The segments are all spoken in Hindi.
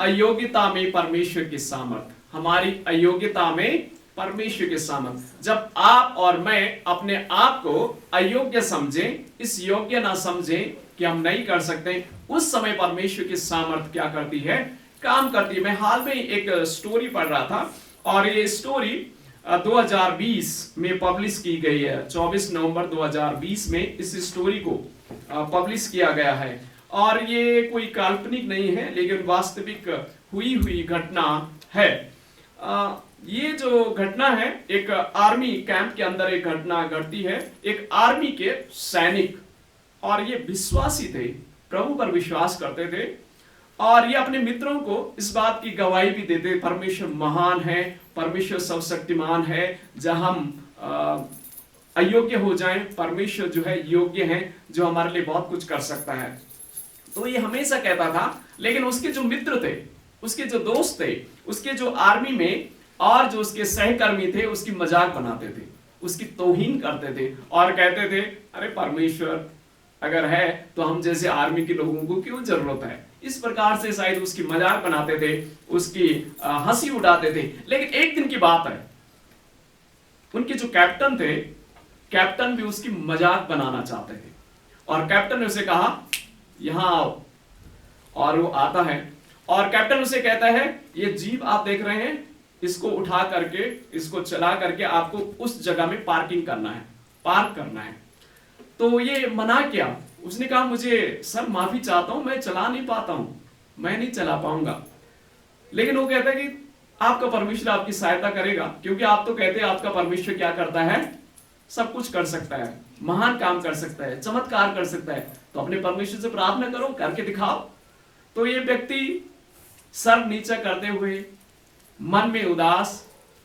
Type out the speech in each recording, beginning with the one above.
अयोग्यता में परमेश्वर की सामर्थ, हमारी अयोग्यता में परमेश्वर के सामर्थ। जब आप और मैं अपने आप को अयोग्य समझें, इस योग्य ना समझें कि हम नहीं कर सकते, उस समय परमेश्वर की सामर्थ क्या करती है, काम करती है। मैं हाल में एक स्टोरी पढ़ रहा था और ये स्टोरी 2020 में पब्लिश की गई है। 24 नवंबर 2020 में इस स्टोरी को पब्लिश किया गया है और ये कोई काल्पनिक नहीं है लेकिन वास्तविक हुई घटना है। ये जो घटना है, एक आर्मी कैंप के अंदर एक घटना घटती है। एक आर्मी के सैनिक, और ये विश्वासी थे, प्रभु पर विश्वास करते थे और ये अपने मित्रों को इस बात की गवाही भी देते, परमेश्वर महान है, परमेश्वर सर्वशक्तिमान है। जहां हम अयोग्य हो जाएं, परमेश्वर जो है योग्य है, जो हमारे लिए बहुत कुछ कर सकता है। तो ये हमेशा कहता था, लेकिन उसके जो मित्र थे, उसके जो दोस्त थे, उसके जो आर्मी में और जो उसके सहकर्मी थे, उसकी मजाक बनाते थे, उसकी तौहीन करते थे और कहते थे, अरे परमेश्वर अगर है तो हम जैसे आर्मी के लोगों को क्यों जरूरत है। इस प्रकार से शायद उसकी मजाक बनाते थे, उसकी हंसी उड़ाते थे। लेकिन एक दिन की बात है, उनके जो कैप्टन थे, कैप्टन भी उसकी मजाक बनाना चाहते थे और कैप्टन ने उसे कहा, यहां आओ। और वो आता है और कैप्टन उसे कहता है, ये जीप आप देख रहे हैं, इसको उठा करके, इसको चला करके आपको उस जगह में पार्किंग करना है, पार्क करना है। तो ये मना किया। उसने कहा, मुझे सर माफी चाहता हूं, मैं चला नहीं पाता हूं, मैं नहीं चला पाऊंगा। लेकिन वो कहता है कि आपका परमेश्वर आपकी सहायता करेगा, क्योंकि आप तो कहते हैं आपका परमेश्वर क्या करता है, सब कुछ कर सकता है, महान काम कर सकता है, चमत्कार कर सकता है। तो अपने परमेश्वर से प्रार्थना करो, करके दिखाओ। तो ये व्यक्ति सर नीचा करते हुए, मन में उदास,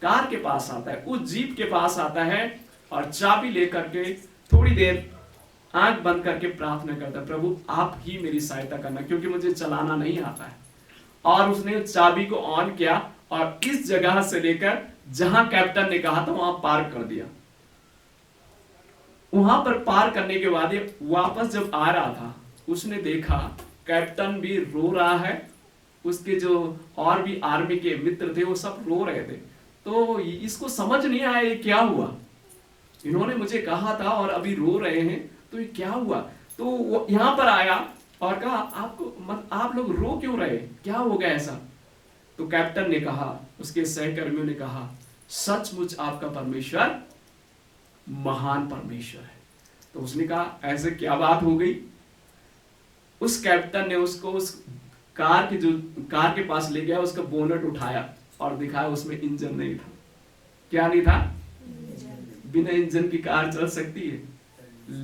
कार के पास आता है, उस जीप के पास आता है और चाबी लेकर के थोड़ी देर आंख बंद करके प्रार्थना करता है, प्रभु आप ही मेरी सहायता करना, क्योंकि मुझे चलाना नहीं आता है। और उसने चाबी को ऑन किया और इस जगह से लेकर जहां कैप्टन ने कहा था वहां पार्क कर दिया। वहां पर पार करने के बाद वापस जब आ रहा था, उसने देखा कैप्टन भी रो रहा है, उसके जो और भी आर्मी के मित्र थे वो सब रो रहे थे। तो इसको समझ नहीं आया ये क्या हुआ, इन्होंने मुझे कहा था और अभी रो रहे हैं, तो ये क्या हुआ। तो वो यहां पर आया और कहा, आप लोग रो क्यों रहे, क्या हो गया ऐसा। तो कैप्टन ने कहा, उसके सहकर्मियों ने कहा, सचमुच आपका परमेश्वर महान परमेश्वर है। तो उसने कहा, ऐसे क्या बात हो गई। उस कैप्टन ने उसको उस कार के पास ले गया, उसका बोनट उठाया और दिखाया, उसमें इंजन नहीं था। क्या नहीं था, बिना इंजन की कार चल सकती है,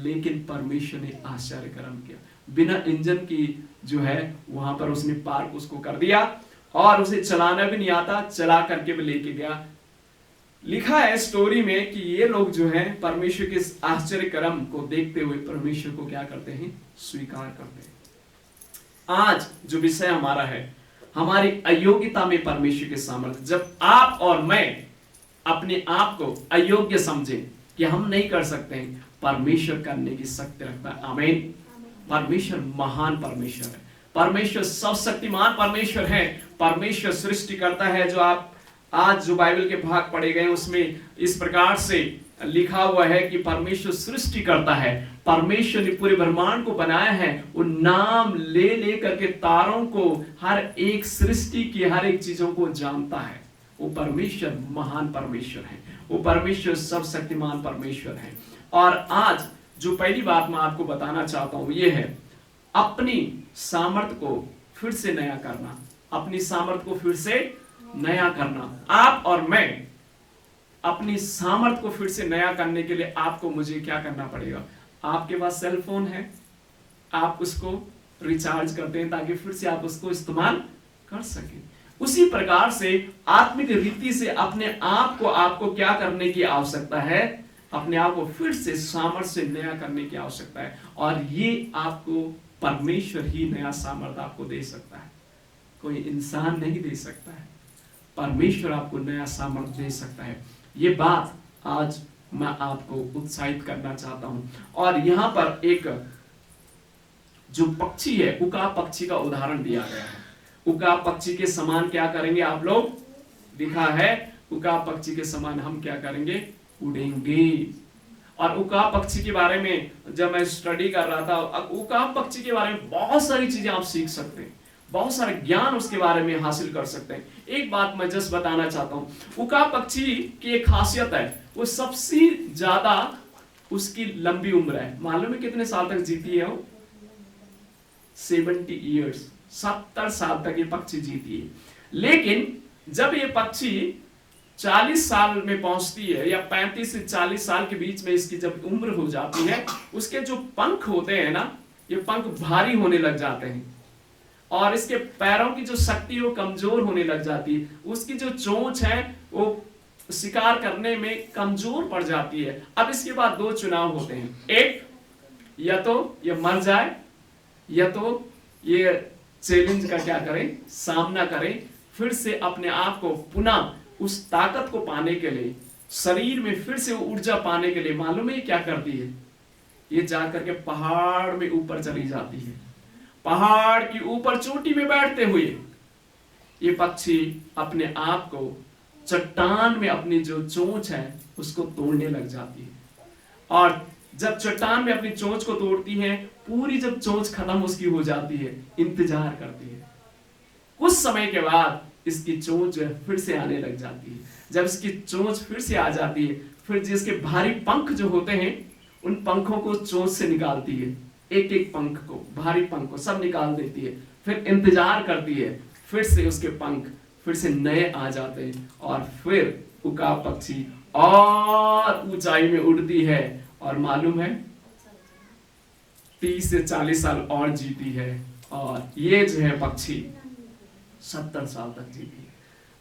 लेकिन परमेश्वर ने आश्चर्य कर्म किया, बिना इंजन की जो है वहां पर उसने पार्क उसको कर दिया और उसे चलाना भी नहीं आता, चला करके भी लेके गया। लिखा है स्टोरी में कि ये लोग जो हैं परमेश्वर के आश्चर्य कर्म को देखते हुए परमेश्वर को क्या करते हैं, स्वीकार करते हैं। आज जो विषय हमारा है, हमारी अयोग्यता में परमेश्वर के सामर्थ्य। जब आप और मैं अपने आप को अयोग्य समझें कि हम नहीं कर सकते हैं, परमेश्वर करने की शक्ति रखता है। आमीन। परमेश्वर महान परमेश्वर है, परमेश्वर सर्वशक्तिमान परमेश्वर है, परमेश्वर सृष्टि करता है। जो आप आज जो बाइबल के भाग पढ़े गए उसमें इस प्रकार से लिखा हुआ है कि परमेश्वर सृष्टि करता है, परमेश्वर ने पूरे ब्रह्मांड को बनाया है, वो नाम ले ले करके तारों को, हर एक सृष्टि की हर एक चीजों को जानता है। वो परमेश्वर महान परमेश्वर है, वो परमेश्वर सर्वशक्तिमान परमेश्वर है। और आज जो पहली बात मैं आपको बताना चाहता हूं ये है, अपनी सामर्थ को फिर से नया करना, अपनी सामर्थ को फिर से नया करना। आप और मैं अपनी सामर्थ को फिर से नया करने के लिए आपको मुझे क्या करना पड़ेगा। आपके पास सेल फोन है, आप उसको रिचार्ज करते हैं ताकि फिर से आप उसको इस्तेमाल कर सकें। उसी प्रकार से आत्मिक रीति से अपने आप को आपको क्या करने की आवश्यकता है, अपने आप को फिर से सामर्थ से नया करने की आवश्यकता है। और ये आपको परमेश्वर ही नया सामर्थ्य आपको दे सकता है, कोई इंसान नहीं दे सकता है। परमेश्वर आपको नया सामर्थ्य दे सकता है। ये बात आज मैं आपको उत्साहित करना चाहता हूं। और यहां पर एक जो पक्षी है, उका पक्षी का उदाहरण दिया गया है। उकाब पक्षी के समान क्या करेंगे आप लोग, लिखा है उकाब पक्षी के समान हम क्या करेंगे, उड़ेंगे। और उकाब पक्षी के बारे में जब मैं स्टडी कर रहा था, उकाब पक्षी के बारे में बहुत सारी चीजें आप सीख सकते हैं, बहुत सारा ज्ञान उसके बारे में हासिल कर सकते हैं। एक बात मैं जस्ट बताना चाहता हूं, उकाब पक्षी की एक खासियत है, वो सबसे ज्यादा उसकी लंबी उम्र है। मालूम है कितने साल तक जीती है वो, 70 ईयर्स, 70 साल तक ये पक्षी जीती है। लेकिन जब ये पक्षी 40 साल में पहुंचती है, या 35 से 40 साल के बीच में इसकी जब उम्र हो जाती है, उसके जो पंख होते हैं ना, ये पंख भारी होने लग जाते हैं, और इसके पैरों की जो शक्ति वो कमजोर होने लग जाती है, उसकी जो चोंच है वो शिकार करने में कमजोर पड़ जाती है। अब इसके बाद दो चुनाव होते हैं, एक या तो ये मर जाए, या तो ये चैलेंज का क्या करें, सामना करें, फिर से अपने आप को पुनः उस ताकत को पाने के लिए, शरीर में फिर से वो ऊर्जा पाने के लिए, मालूम है ये क्या करती है, ये जाकर के पहाड़ में ऊपर चली जाती है। पहाड़ की ऊपर चोटी में बैठते हुए ये पक्षी अपने आप को चट्टान में अपनी जो चोंच है उसको तोड़ने लग जाती है, और जब चट्टान में अपनी चोंच को तोड़ती है, पूरी जब चोंच खत्म उसकी हो जाती है, इंतजार करती है। कुछ समय के बाद इसकी चोंच फिर से आने लग जाती है। जब इसकी चोंच फिर से आ जाती है, फिर जिसके भारी पंख जो होते हैं, उन पंखों को चोंच से निकालती है, एक एक पंख को, भारी पंख को सब निकाल देती है। फिर इंतजार करती है, फिर से उसके पंख फिर से नए आ जाते हैं, और फिर उकाब पक्षी और ऊंचाई में उड़ती है, और मालूम है 30 से 40 साल और जीती है, और ये जो है पक्षी 70 साल तक जीती है।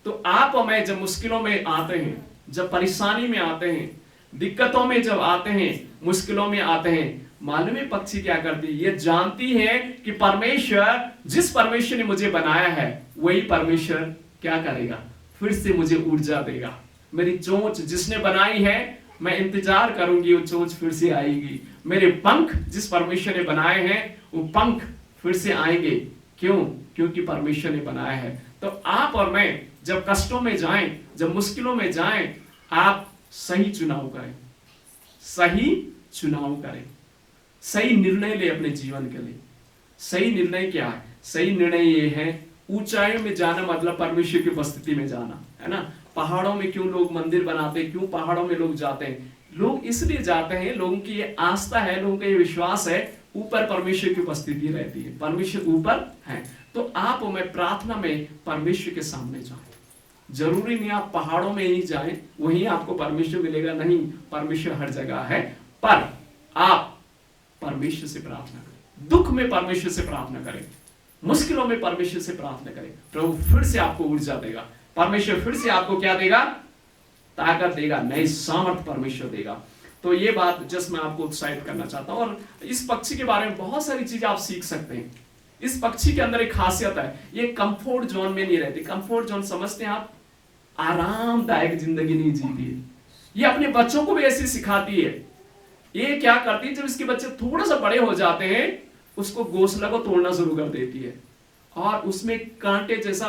तो आप और मैं जब मुश्किलों में आते हैं, जब परेशानी में आते हैं, दिक्कतों में जब आते हैं, मुश्किलों में आते हैं, मालूम है पक्षी क्या करती है, ये जानती है कि परमेश्वर, जिस परमेश्वर ने मुझे बनाया है, वही परमेश्वर क्या करेगा, फिर से मुझे ऊर्जा देगा। मेरी चोंच जिसने बनाई है, मैं इंतजार करूंगी, वो चोंच फिर से आएगी। मेरे पंख जिस परमेश्वर ने बनाए हैं, वो पंख फिर से आएंगे। क्यों? क्योंकि परमेश्वर ने बनाया है। तो आप और मैं जब कष्टों में जाएं, जब मुश्किलों में जाएं, आप सही चुनाव करें, सही चुनाव करें, सही निर्णय ले अपने जीवन के लिए। सही निर्णय क्या है? सही निर्णय ये है, ऊंचाइयों में जाना मतलब परमेश्वर की उपस्थिति में जाना, है ना। पहाड़ों में क्यों लोग मंदिर बनाते हैं, क्यों पहाड़ों में लोग जाते हैं? लोग इसलिए जाते हैं, लोगों की ये आस्था है, लोगों का ये विश्वास है, ऊपर परमेश्वर की उपस्थिति रहती है, परमेश्वर ऊपर है। तो आप और मैं प्रार्थना में परमेश्वर के सामने जाएं। जरूरी नहीं आप पहाड़ों में ही जाएं, वहीं आपको परमेश्वर मिलेगा, नहीं, परमेश्वर हर जगह है। पर आप परमेश्वर से प्रार्थना करें, दुख में परमेश्वर से प्रार्थना करें, मुश्किलों में परमेश्वर से प्रार्थना करें। प्रभु फिर से आपको ऊर्जा देगा, परमेश्वर फिर से आपको क्या देगा? ताकत देगा, नई सामर्थ परमेश्वर देगा। तो ये बात जस्ट मैं आपको उत्साहित करना चाहता हूं। और इस पक्षी के बारे में बहुत सारी चीजें आप सीख सकते हैं। इस पक्षी के अंदर एक खासियत है, ये कंफर्ट जोन में नहीं रहती। कंफर्ट जोन समझते हैं आप? आरामदायक जिंदगी नहीं जीती है। ये अपने बच्चों को भी ऐसे सिखाती है। ये क्या करती है, जब इसके बच्चे थोड़ा सा बड़े हो जाते हैं, उसको घोंसला को तोड़ना शुरू कर देती है और उसमें कांटे जैसा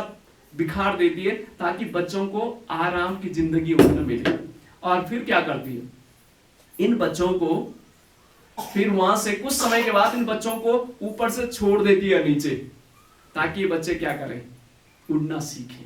बिखार देती है, ताकि बच्चों को आराम की जिंदगी होने मिले। और फिर क्या करती है, इन बच्चों को फिर वहां से कुछ समय के बाद इन बच्चों को ऊपर से छोड़ देती है नीचे, ताकि ये बच्चे क्या करें, उड़ना सीखें।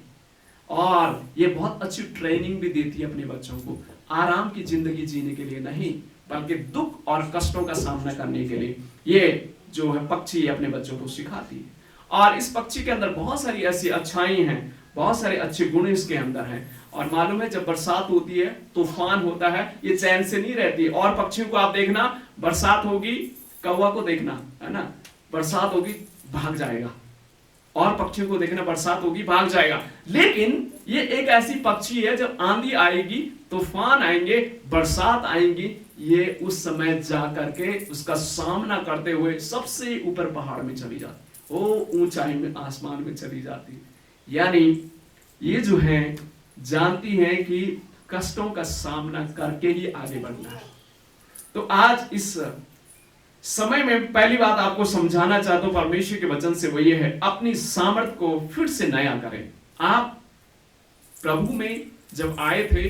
और ये बहुत अच्छी ट्रेनिंग भी देती है अपने बच्चों को, आराम की जिंदगी जीने के लिए नहीं, बल्कि दुख और कष्टों का सामना करने के लिए ये जो है पक्षी अपने बच्चों को सिखाती है। और इस पक्षी के अंदर बहुत सारी ऐसी अच्छाई हैं, बहुत सारे अच्छे गुण इसके अंदर हैं। और मालूम है, जब बरसात होती है, तूफान होता है, ये चैन से नहीं रहती। और पक्षियों को आप देखना, बरसात होगी, कौवा को देखना, है ना, बरसात होगी भाग जाएगा। और पक्षियों को देखना, बरसात होगी भाग जाएगा। लेकिन ये एक ऐसी पक्षी है, जब आंधी आएगी, तूफान आएंगे, बरसात आएंगी, ये उस समय जा करके उसका सामना करते हुए सबसे ऊपर पहाड़ में चली जाती, वो ऊंचाई में, आसमान में चली जाती। यानी ये जो है जानती है कि कष्टों का सामना करके ही आगे बढ़ना है। तो आज इस समय में पहली बात आपको समझाना चाहता हूं परमेश्वर के वचन से, वो ये है, अपनी सामर्थ को फिर से नया करें। आप प्रभु में जब आए थे,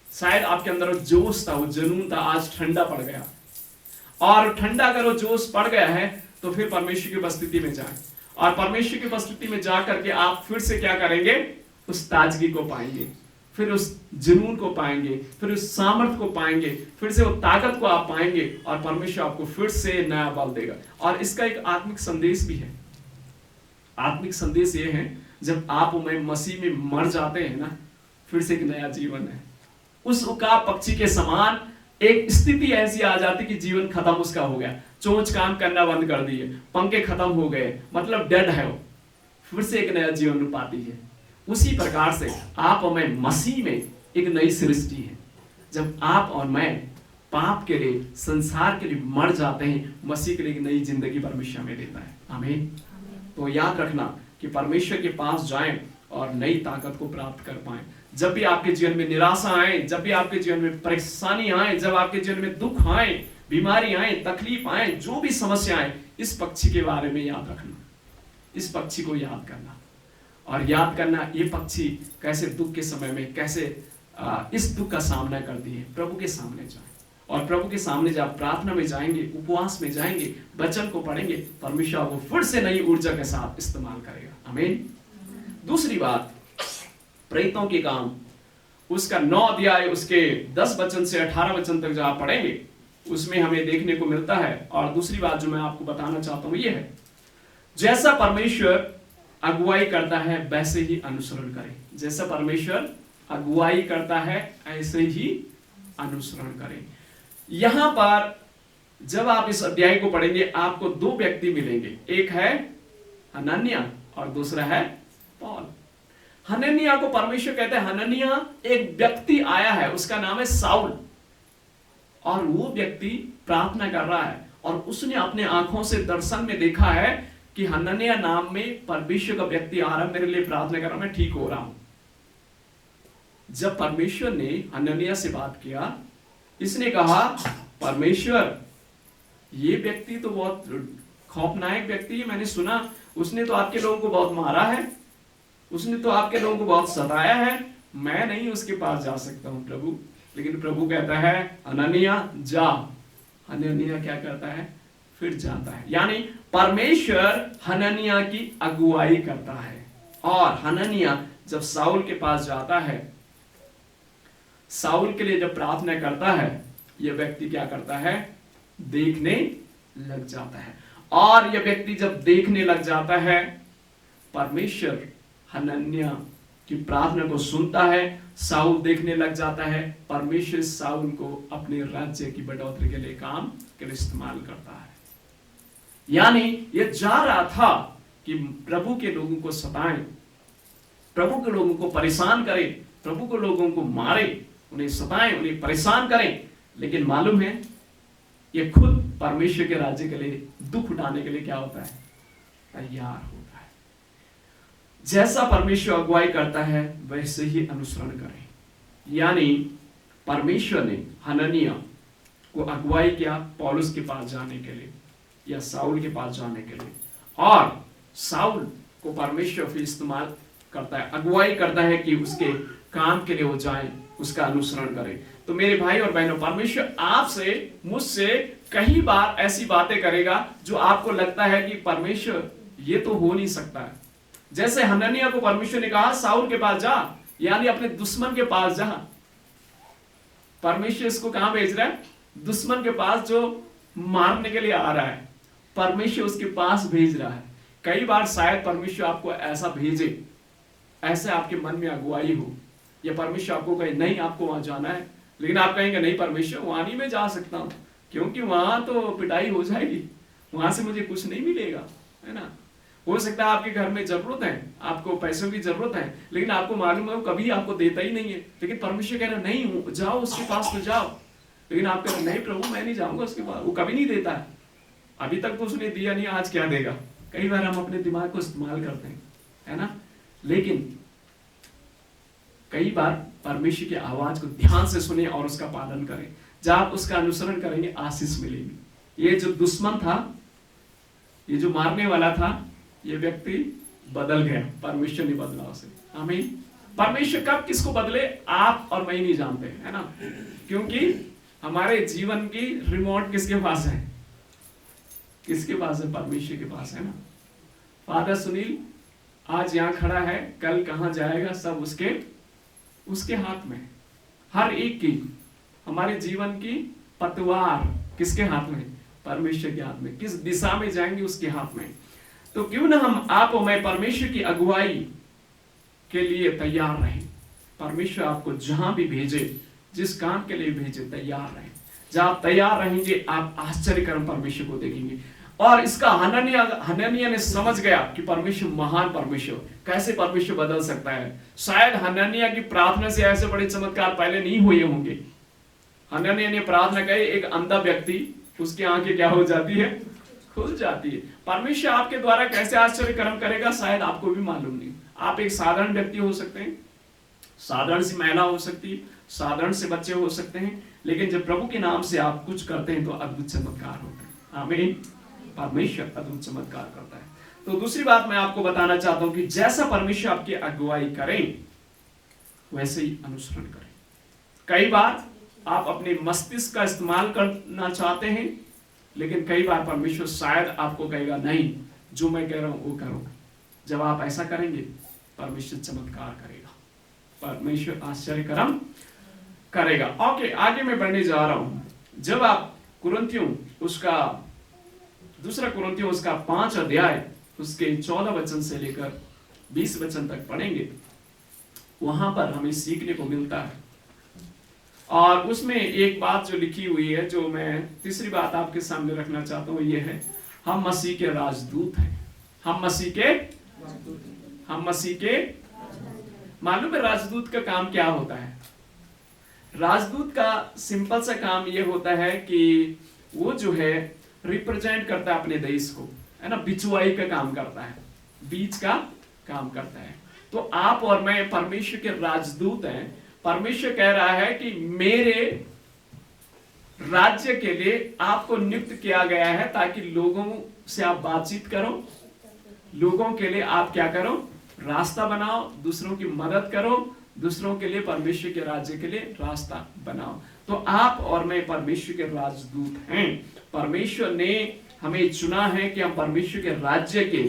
शायद आपके अंदर जोश था, वो जुनून था, आज ठंडा पड़ गया। और ठंडा अगर वो जोश पड़ गया है तो फिर परमेश्वर की उपस्थिति में जाएं, और परमेश्वर की उपस्थिति में जा करके आप फिर से क्या करेंगे, उस ताजगी को पाएंगे, फिर उस जुनून को पाएंगे, फिर उस सामर्थ को पाएंगे, फिर से वो ताकत को आप पाएंगे, और परमेश्वर आपको फिर से नया बल देगा। और इसका एक आत्मिक संदेश भी है। आत्मिक संदेश ये है, जब आप में मसीह में मर जाते हैं ना, फिर से एक नया जीवन है। उस उकाब पक्षी के समान एक स्थिति ऐसी आ जाती कि जीवन खत्म उसका हो गया, चोंच काम करना बंद कर दिए, पंखे खत्म हो गए, मतलब डेड है वो, फिर से एक नया जीवन पाती है। उसी प्रकार से आप और मैं मसीह में एक नई सृष्टि है। जब आप और मैं पाप के लिए, संसार के लिए मर जाते हैं, मसीह के लिए एक नई जिंदगी परमेश्वर में देता है। आमीन। तो याद रखना कि परमेश्वर के पास जाएं और नई ताकत को प्राप्त कर पाएं। जब भी आपके जीवन में निराशा आए, जब भी आपके जीवन में परेशानी आए, जब आपके जीवन में दुख आए, बीमारी आए, तकलीफ आए, जो भी समस्या आए, इस पक्षी के बारे में याद रखना, इस पक्षी को याद करना, और याद करना ये पक्षी कैसे दुख के समय में कैसे इस दुख का सामना करती है। प्रभु के सामने जाएं, और प्रभु के सामने जब प्रार्थना में जाएंगे, उपवास में जाएंगे, वचन को पढ़ेंगे, परमेश्वर को फिर से नई ऊर्जा के साथ इस्तेमाल करेगा। आमीन। दूसरी बात, प्रेरितों के काम, उसका 9 अध्याय उसके 10 वचन से 18 वचन तक जब आप पढ़ेंगे, उसमें हमें देखने को मिलता है। और दूसरी बात जो मैं आपको बताना चाहता हूं ये है, जैसा परमेश्वर अगुवाई करता है वैसे ही अनुसरण करें। जैसा परमेश्वर अगुवाई करता है ऐसे ही अनुसरण करें। यहां पर जब आप इस अध्याय को पढ़ेंगे, आपको 2 व्यक्ति मिलेंगे, एक है हनन्याह और दूसरा है पौल। हनन्याह को परमेश्वर कहते हैं, हनन्याह एक व्यक्ति आया है, उसका नाम है साउल, और वो व्यक्ति प्रार्थना कर रहा है, और उसने अपने आंखों से दर्शन में देखा है कि हनन्याह नाम में परमेश्वर का व्यक्ति आ रहा है, मेरे लिए प्रार्थना कर रहा, मैं ठीक हो रहा हूं। जब परमेश्वर ने हनन्याह से बात किया, इसने कहा, परमेश्वर ये व्यक्ति तो बहुत खौफनाक व्यक्ति है, मैंने सुना उसने तो आपके लोगों को बहुत मारा है, उसने तो आपके लोगों को बहुत सताया है, मैं नहीं उसके पास जा सकता हूं प्रभु। लेकिन प्रभु कहता है, हनन्याह जा। हनन्याह क्या करता है, फिर जाता है। यानी परमेश्वर हनन्याह की अगुवाई करता है, और हनन्याह जब साउल के पास जाता है, साउल के लिए जब प्रार्थना करता है, यह व्यक्ति क्या करता है, देखने लग जाता है। और यह व्यक्ति जब देखने लग जाता है, परमेश्वर हनन्याह की प्रार्थना को सुनता है, साउल देखने लग जाता है, परमेश्वर साउल को अपने राज्य की बढ़ोतरी के लिए काम के लिए इस्तेमाल करता है। यानी यह जा रहा था कि प्रभु के लोगों को सताएं, प्रभु के लोगों को परेशान करें, प्रभु के लोगों को मारे, उन्हें सताएं, उन्हें परेशान करें, लेकिन मालूम है ये खुद परमेश्वर के राज्य के लिए दुख उठाने के लिए क्या होता है, तैयार होता है। जैसा परमेश्वर अगुवाई करता है वैसे ही अनुसरण करें। यानी परमेश्वर ने हनन्याह को अगुवाई किया पौलुस के पास जाने के लिए या साउल के पास जाने के लिए, और साउल को परमेश्वर फिर इस्तेमाल करता है, अगुवाई करता है कि उसके काम के लिए वो जाए, उसका अनुसरण करें। तो मेरे भाई और बहनों, परमेश्वर आपसे, मुझसे कई बार ऐसी बातें करेगा जो आपको लगता है कि परमेश्वर ये तो हो नहीं सकता है। जैसे हनन्याह को परमेश्वर ने कहा, साउल के पास जा, यानी अपने दुश्मन के पास जा। परमेश्वर इसको कहां भेज रहा है, दुश्मन के पास जो मारने के लिए आ रहा है, परमेश्वर उसके पास भेज रहा है। कई बार शायद परमेश्वर आपको ऐसा भेजे, ऐसे आपके मन में अगुवाई हो, या परमेश्वर आपको कहे नहीं आपको वहां जाना है, लेकिन आप कहेंगे नहीं परमेश्वर वहां नहीं मैं जा सकता हूं, क्योंकि वहां तो पिटाई हो जाएगी, वहां से मुझे कुछ नहीं मिलेगा, है ना। हो सकता है आपके घर में जरूरत है, आपको पैसों की जरूरत है, लेकिन आपको मालूम है वो कभी आपको देता ही नहीं है, लेकिन परमेश्वर कह रहा नहीं जाओ उसके पास तो जाओ, लेकिन आप कह रहे नहीं प्रभु मैं नहीं जाऊंगा उसके पास, वो कभी नहीं देता है, अभी तक तो उसने दिया नहीं, आज क्या देगा। कई बार हम अपने दिमाग को इस्तेमाल करते हैं, है ना, लेकिन कई बार परमेश्वर की आवाज को ध्यान से सुने और उसका पालन करें। जब आप उसका अनुसरण करेंगे आशीष मिलेगी, ये जो दुश्मन था, ये जो मारने वाला था, ये व्यक्ति बदल गया, परमेश्वर ने बदला उसे। आमीन। परमेश्वर कब किसको बदले आप और मैं नहीं जानते, है ना, क्योंकि हमारे जीवन की रिमोट किसके पास है? किसके पास है? परमेश्वर के पास है ना। फादर सुनील आज यहाँ खड़ा है, कल कहाँ जाएगा सब उसके हाथ में। हर एक की, हमारे जीवन की पतवार किसके हाथ में? परमेश्वर के हाथ में। किस दिशा में जाएंगे उसके हाथ में। तो क्यों ना हम आप और मैं परमेश्वर की अगुवाई के लिए तैयार रहें। परमेश्वर आपको जहां भी भेजे, जिस काम के लिए भेजे, तैयार रहें। जब आप तैयार रहेंगे आप आश्चर्यकर्म परमेश्वर को देखेंगे। और इसका हनन्याह ने समझ गया कि परमेश्वर महान परमेश्वर, कैसे परमेश्वर बदल सकता है। शायद हनन्याह की प्रार्थना से ऐसे बड़े चमत्कार पहले नहीं हुए होंगे। हनन्याह ने प्रार्थना की, एक अंधा व्यक्ति, उसकी आंखें क्या हो जाती है? खुल जाती है। परमेश्वर आपके द्वारा कैसे आश्चर्य कर्म करेगा शायद आपको भी मालूम नहीं। आप एक साधारण व्यक्ति हो सकते हैं, साधारण सी महिला हो सकती है, साधारण से बच्चे हो सकते हैं, लेकिन जब प्रभु के नाम से आप कुछ करते हैं तो अद्भुत चमत्कार होता है। आमीन। परमेश्वर अद्भुत चमत्कार करता है। तो दूसरी बात मैं आपको बताना चाहता हूं कि जैसा परमेश्वर आपकी अगुवाई करें वैसे ही अनुसरण करें। कई बार आप अपने मस्तिष्क का इस्तेमाल करना चाहते हैं, लेकिन कई बार परमेश्वर शायद आपको कहेगा नहीं, जो मैं कह रहा हूं वो करो। जब आप ऐसा करेंगे परमेश्वर चमत्कार करेगा, परमेश्वर आश्चर्य कर्म करेगा। ओके, आगे मैं बढ़ने जा रहा हूं। जब आप कुरिन्थियों उसका दूसरा कुरिन्थियों उसका 5 अध्याय उसके 14 वचन से लेकर 20 वचन तक पढ़ेंगे, वहां पर हमें सीखने को मिलता है। और उसमें एक बात जो लिखी हुई है, जो मैं तीसरी बात आपके सामने रखना चाहता हूं, ये है हम मसीह के राजदूत हैं। हम मसीह के मालूम है राजदूत का काम क्या होता है? राजदूत का सिंपल सा काम ये होता है कि वो जो है रिप्रेजेंट करता है अपने देश को, है ना, बिचवाई का काम करता है, बीच का काम करता है। तो आप और मैं परमेश्वर के राजदूत हैं। परमेश्वर कह रहा है कि मेरे राज्य के लिए आपको नियुक्त किया गया है, ताकि लोगों से आप बातचीत करो, लोगों के लिए आप क्या करो? रास्ता बनाओ, दूसरों की मदद करो, दूसरों के लिए, परमेश्वर के राज्य के लिए रास्ता बनाओ। तो आप और मैं परमेश्वर के राजदूत हैं। परमेश्वर ने हमें चुना है कि हम परमेश्वर के राज्य के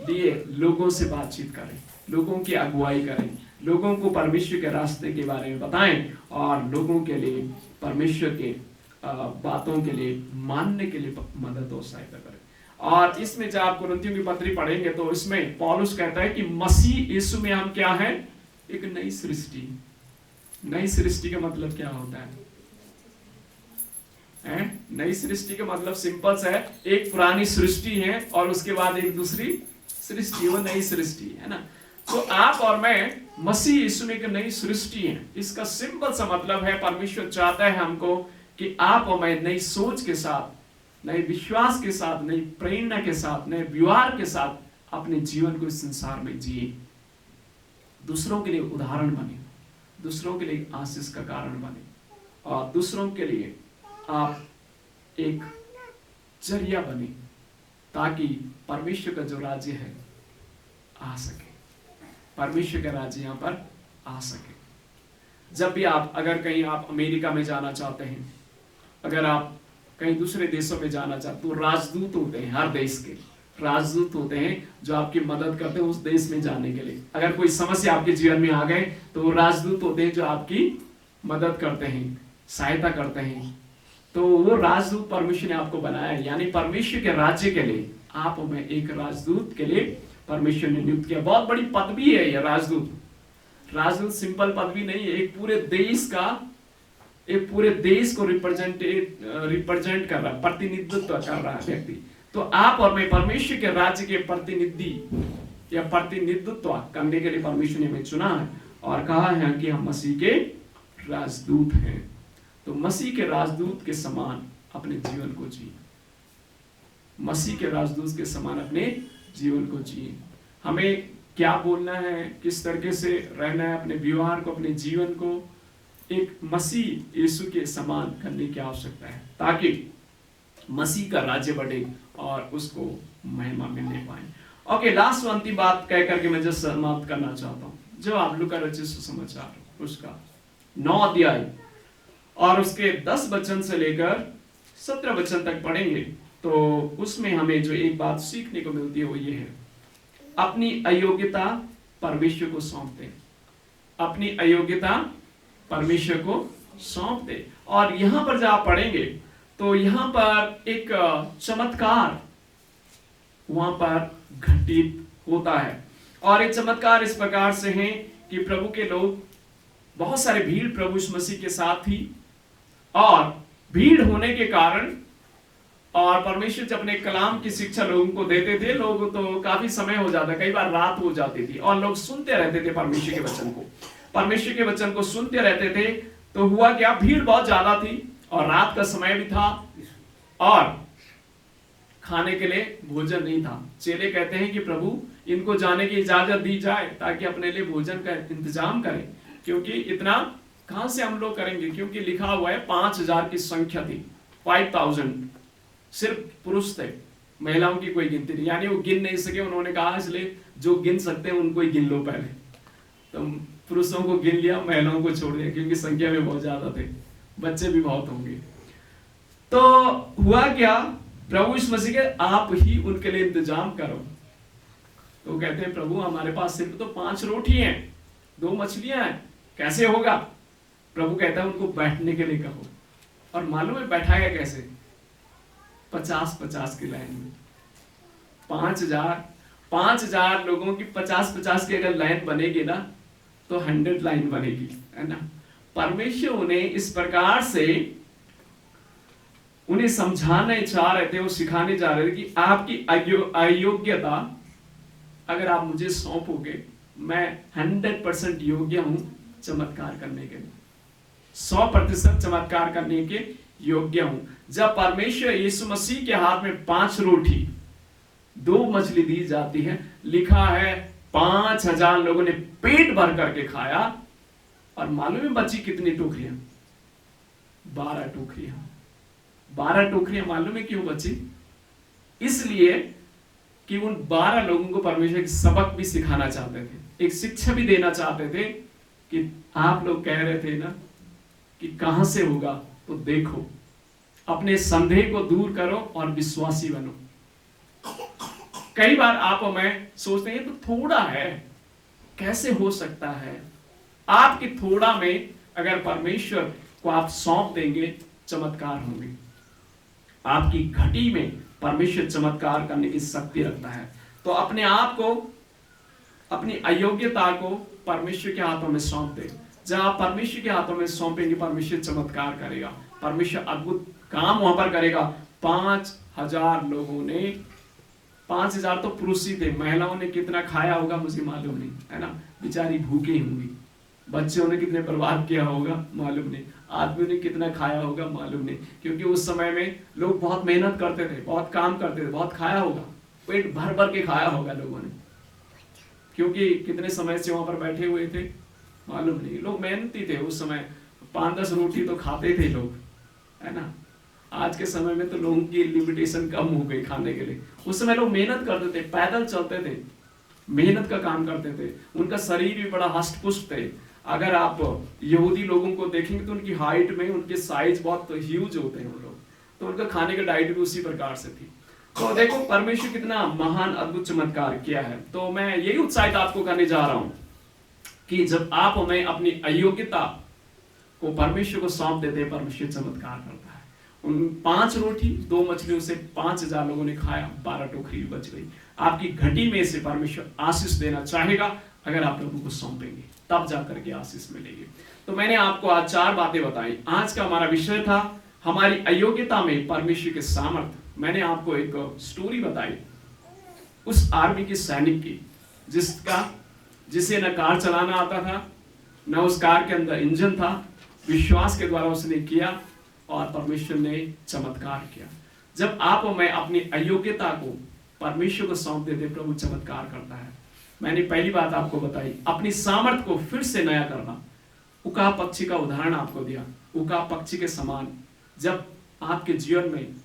लिए लोगों से बातचीत करें, लोगों की अगुवाई करें, लोगों को परमेश्वर के रास्ते के बारे में बताएं और लोगों के लिए परमेश्वर के बातों के लिए मानने के लिए मदद और सहायता करें। और इसमें जब आप कुरिन्थियों की पत्री पढ़ेंगे तो इसमें पौलुस कहता है कि मसीह यीशु में हम क्या है? एक नई सृष्टि। नई सृष्टि का मतलब क्या होता है? नई सृष्टि का मतलब सिंपल सा है, एक पुरानी सृष्टि है और उसके बाद एक दूसरी सृष्टि, वो नई सृष्टि है ना। तो आप और मैं मसीह यीशु में एक नई सृष्टि है। इसका सिंपल सा मतलब है परमेश्वर चाहता है हमको कि आप और मैं नई सोच के साथ, नए विश्वास के साथ, नई प्रेरणा के साथ, नए व्यवहार के साथ अपने जीवन को इस संसार में जिए, दूसरों के लिए उदाहरण बने, दूसरों के लिए आशीष का कारण बने और दूसरों के लिए आप एक जरिया बने, ताकि परमेश्वर का जो राज्य है आ सके, परमेश्वर का राज्य यहाँ पर आ सके। जब भी आप अगर कहीं आप अमेरिका में जाना चाहते हैं, अगर आप कहीं दूसरे देशों में जाना चाहते तो राजदूत होते हैं, हर देश के राजदूत होते हैं जो आपकी मदद करते हैं उस देश में जाने के लिए। अगर कोई समस्या आपके जीवन में आ गए तो वो राजदूत होते हैं जो आपकी मदद करते हैं, सहायता करते हैं। तो वो राजदूत परमेश्वर ने आपको बनाया है, यानी परमेश्वर के राज्य के लिए आप में एक राजदूत के लिए परमेश्वर ने नियुक्त किया। बहुत बड़ी पदवी है यह राजदूत। राजदूत सिंपल पदवी नहीं है, एक पूरे देश का, एक पूरे देश को रिप्रेजेंट कर रहा है, प्रतिनिधित्व कर रहा है व्यक्ति। तो आप और मैं परमेश्वर के राज्य के प्रतिनिधि या प्रतिनिधित्व करने के लिए परमेश्वर ने हमें चुना है और कहा है कि हम मसीह के राजदूत हैं। तो मसीह के राजदूत के समान अपने जीवन को जिए, मसीह के राजदूत के समान अपने जीवन को जिए। हमें क्या बोलना है, किस तरीके से रहना है, अपने व्यवहार को, अपने जीवन को एक मसीह यीशु के समान करने की आवश्यकता है, ताकि मसीह का राज्य बढ़े और उसको महिमा मिलने पाए। ओके, लास्ट अंतिम बात कह करके मैं जस्ट समाप्त करना चाहता हूँ। जो आप लूका रचित सुसमाचार उसका 9 अध्याय और उसके 10 वचन से लेकर 17 वचन तक पढ़ेंगे तो उसमें हमें जो एक बात सीखने को मिलती है वो ये है, अपनी अयोग्यता परमेश्वर को सौंप दे। अपनी अयोग्यता परमेश्वर को सौंप दे। और यहां पर जब आप पढ़ेंगे तो यहां पर एक चमत्कार वहां पर घटित होता है। और एक चमत्कार इस प्रकार से है कि प्रभु के लोग, बहुत सारे भीड़ प्रभु यीशु मसीह के साथ थी और भीड़ होने के कारण और परमेश्वर जब अपने कलाम की शिक्षा लोगों को देते थे, लोग तो काफी समय हो जाता, कई बार रात हो जाती थी और लोग सुनते रहते थे परमेश्वर के वचन को, परमेश्वर के वचन को सुनते रहते थे। तो हुआ क्या, भीड़ बहुत ज्यादा थी और रात का समय भी था और खाने के लिए भोजन नहीं था। चेले कहते हैं कि प्रभु इनको जाने की इजाजत दी जाए ताकि अपने लिए भोजन का इंतजाम करें, क्योंकि इतना कहां से हम लोग करेंगे, क्योंकि लिखा हुआ है 5000 की संख्या थी, 5000 सिर्फ पुरुष थे, महिलाओं की कोई गिनती नहीं, यानी वो गिन नहीं सके। उन्होंने कहा इसलिए जो गिन सकते हैं उनको ही गिन लो पहले। तो पुरुषों को गिन लिया, महिलाओं को छोड़ दिया, क्योंकि संख्या में बहुत ज्यादा थे, बच्चे भी बहुत होंगे। तो हुआ क्या, प्रभु यीशु मसीह के आप ही उनके लिए इंतजाम करो। तो कहते हैं प्रभु हमारे पास सिर्फ तो 5 रोटी हैं, 2 मछलियां हैं, कैसे होगा। प्रभु कहता है उनको बैठने के लिए कहो। और मालूम है बैठाया कैसे, 50-50 की लाइन में। 5000 लोगों की 50-50 की अगर लाइन बनेगी ना तो 100 लाइन बनेगी, है ना। परमेश्वर उन्हें इस प्रकार से उन्हें समझाने चाह रहे थे, वो सिखाने जा रहे थे कि आपकी अयोग्यता अगर आप मुझे सौंपोगे, मैं 100% योग्य हूं चमत्कार करने के लिए, 100% चमत्कार करने के योग्य हूं। जब परमेश्वर यीशु मसीह के हाथ में 5 रोटी 2 मछली दी जाती है, लिखा है 5000 लोगों ने पेट भर करके खाया। और मालूम है बची कितनी टोकरियां, 12 टोकरियां। 12 टोकरियां मालूम है क्यों बची, इसलिए कि उन 12 लोगों को परमेश्वर की सबक भी सिखाना चाहते थे, एक शिक्षा भी देना चाहते थे कि आप लोग कह रहे थे ना कि कहां से होगा, तो देखो अपने संदेह को दूर करो और विश्वासी बनो। कई बार आप और मैं सोचते हैं तो थोड़ा है, कैसे हो सकता है। आपकी थोड़ा में अगर परमेश्वर को आप सौंप देंगे, चमत्कार होंगे। आपकी घटी में परमेश्वर चमत्कार करने की शक्ति रखता है। तो अपने आप को, अपनी अयोग्यता को परमेश्वर के हाथों में सौंप दे। जब आप परमेश्वर के हाथों में सौंपेंगे, परमेश्वर चमत्कार करेगा, परमेश्वर अद्भुत काम वहां पर करेगा। 5000 लोगों ने, 5000 तो पुरुष ही थे, महिलाओं ने कितना खाया होगा मुझे मालूम नहीं, है ना, बेचारी भूखी होंगी। बच्चों ने कितने बर्बाद किया होगा मालूम नहीं, आदमियों ने कितना खाया होगा मालूम नहीं, क्योंकि उस समय में लोग बहुत मेहनत करते थे, बहुत काम करते थे, बहुत खाया होगा, पेट भर भर के खाया होगा लोगों ने, क्योंकि कितने समय से वहां पर बैठे हुए थे मालूम नहीं। लोग मेहनती थे उस समय, 5-10 रोटी तो खाते थे लोग, है ना। आज के समय में तो लोगों की लिमिटेशन कम हो गई खाने के लिए। उस समय लोग मेहनत करते थे, पैदल चलते थे, मेहनत का काम करते थे, उनका शरीर भी बड़ा हष्ट पुष्ट थे। अगर आप यहूदी लोगों को देखेंगे तो उनकी हाइट में उनके साइज बहुत ह्यूज होते हैं वो लोग, तो उनका खाने का डाइट भी उसी प्रकार से थी। तो देखो परमेश्वर कितना महान अद्भुत चमत्कार किया है। तो मैं यही उत्साहित आपको करने जा रहा हूं कि जब आप हमें अपनी अयोग्यता को परमेश्वर को सौंप देते हैं, परमेश्वर चमत्कार करता है। उन 5 रोटी 2 मछलियों से 5000 लोगों ने खाया, 12 टोकरी बच गई। आपकी घटी में से परमेश्वर आशीष देना चाहेगा अगर आप प्रभु को सौंपेंगे, तब जाकर के आशीष मिलेगी। तो मैंने आपको आज 4 बातें बताई। आज का हमारा विषय था हमारी अयोग्यता में परमेश्वर के सामर्थ्य। मैंने आपको एक स्टोरी बताई उस आर्मी के सैनिक की, जिसे न कार चलाना आता था, न उस कार के अंदर इंजन था, विश्वास के द्वारा उसने किया और परमेश्वर ने चमत्कार किया। जब आप और मैं अपनी अयोग्यता को परमेश्वर को सौंप देते, प्रभु चमत्कार करता है। मैंने पहली बात आपको बताई, अपनी सामर्थ को फिर से नया करना। उका पक्षी का उदाहरण आपको दिया, उका पक्षी के समान जब आपके जीवन में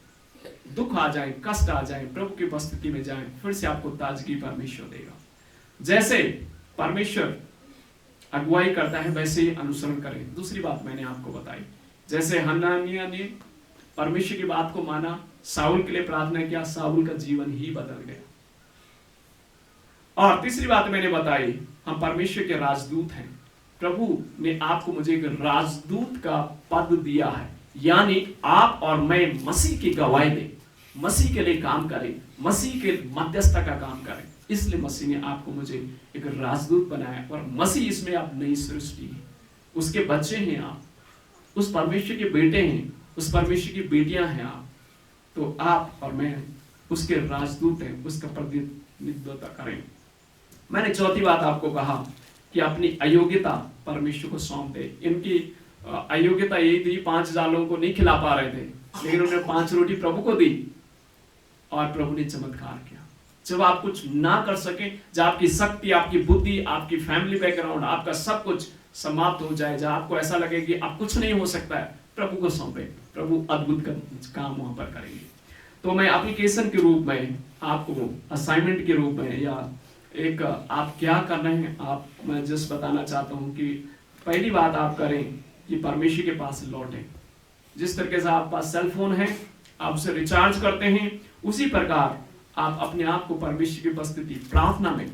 दुख आ जाए, कष्ट आ जाए, प्रभु की उपस्थिति में जाएं, फिर से आपको ताजगी परमेश्वर देगा। जैसे परमेश्वर अगुवाई करता है वैसे ही अनुसरण करें। दूसरी बात मैंने आपको बताई, जैसे हनन्याह ने परमेश्वर की बात को माना, साउल के लिए प्रार्थना किया, साउल का जीवन ही बदल गया। और तीसरी बात मैंने बताई, हम परमेश्वर के राजदूत हैं। प्रभु ने आपको मुझे एक राजदूत का पद दिया है, यानी आप और मैं मसीह की गवाही दें, मसीह के लिए काम करें, मसीह के मध्यस्थता का काम करें। इसलिए मसीह ने आपको मुझे एक राजदूत बनाया, और मसीह इसमें आप नई सृष्टि है, उसके बच्चे हैं आप, उस परमेश्वर के बेटे हैं, उस परमेश्वर की बेटियां हैं आप। तो आप और मैं उसके राजदूत हैं, उसका प्रतिनिधित्व करें। मैंने चौथी बात आपको कहा कि अपनी अयोग्यता परमेश्वर को सौंप दे। इनकी अयोग्यता यही थी, 5 जालों को नहीं खिला पा रहे थे, लेकिन उन्होंने 5 रोटी प्रभु को दी और प्रभु ने चमत्कार किया। जब आप कुछ ना कर सके, जब आपकी शक्ति, आपकी बुद्धि, आपकी फैमिली बैकग्राउंड, आपका सब कुछ समाप्त हो जाए, जब आपको ऐसा लगे कि अब कुछ नहीं हो सकता है, प्रभु को सौंपे, प्रभु अद्भुत काम वहां पर करेंगे। तो मैं एप्लीकेशन के रूप में आपको असाइनमेंट के रूप में, या एक आप क्या कर रहे हैं, आप मैं जस्ट बताना चाहता हूं कि पहली बात आप करें कि परमेश्वर के पास लौटें। जिस तरीके से आपके पास सेल फोन है, आप उसे रिचार्ज करते हैं, उसी प्रकार आप अपने आप को परमेश्वर की उपस्थिति, प्रार्थना में,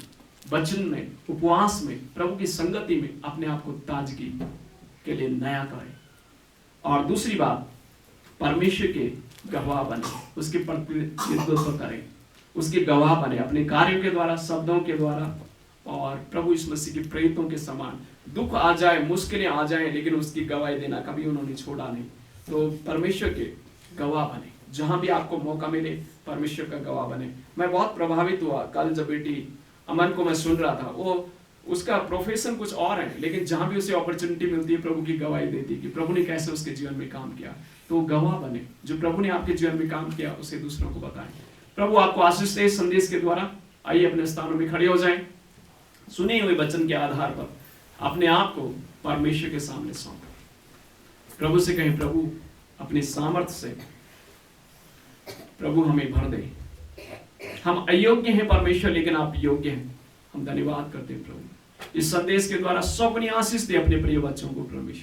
वचन में, उपवास में, प्रभु की संगति में अपने आप को ताजगी के लिए नया करें। और दूसरी बात, परमेश्वर के गवाह बने, उसके प्रतिनिधित्व करें, उसके गवाह बने अपने कार्यों के द्वारा, शब्दों के द्वारा, और प्रभु यीशु मसीह की प्रेरितों के समान। दुख आ जाए, मुश्किलें आ जाए, लेकिन उसकी गवाही देना कभी उन्होंने छोड़ा नहीं। तो परमेश्वर के गवाह बने, जहां भी आपको मौका मिले परमेश्वर का गवाह बने। मैं बहुत प्रभावित हुआ कल जब बेटी अमन को मैं सुन रहा था, वो उसका प्रोफेशन कुछ और है, लेकिन जहां भी उसे अपॉर्चुनिटी मिलती है प्रभु की गवाही देती है कि प्रभु ने कैसे उसके जीवन में काम किया। तो गवाह बने, जो प्रभु ने आपके जीवन में काम किया उसे दूसरों को बताएं। प्रभु आपको आशीष दे संदेश के द्वारा। आइए अपने स्थानों में खड़े हो जाएं। सुने हुए वचन के आधार पर अपने आप को परमेश्वर के सामने सौंपें। प्रभु से कहें, प्रभु अपनी सामर्थ्य से प्रभु हमें भर दे। हम अयोग्य हैं परमेश्वर, लेकिन आप योग्य हैं। हम धन्यवाद करते हैं प्रभु, इस संदेश के द्वारा 100 गुनी आशीष दे अपने प्रिय बच्चों को परमेश्वर।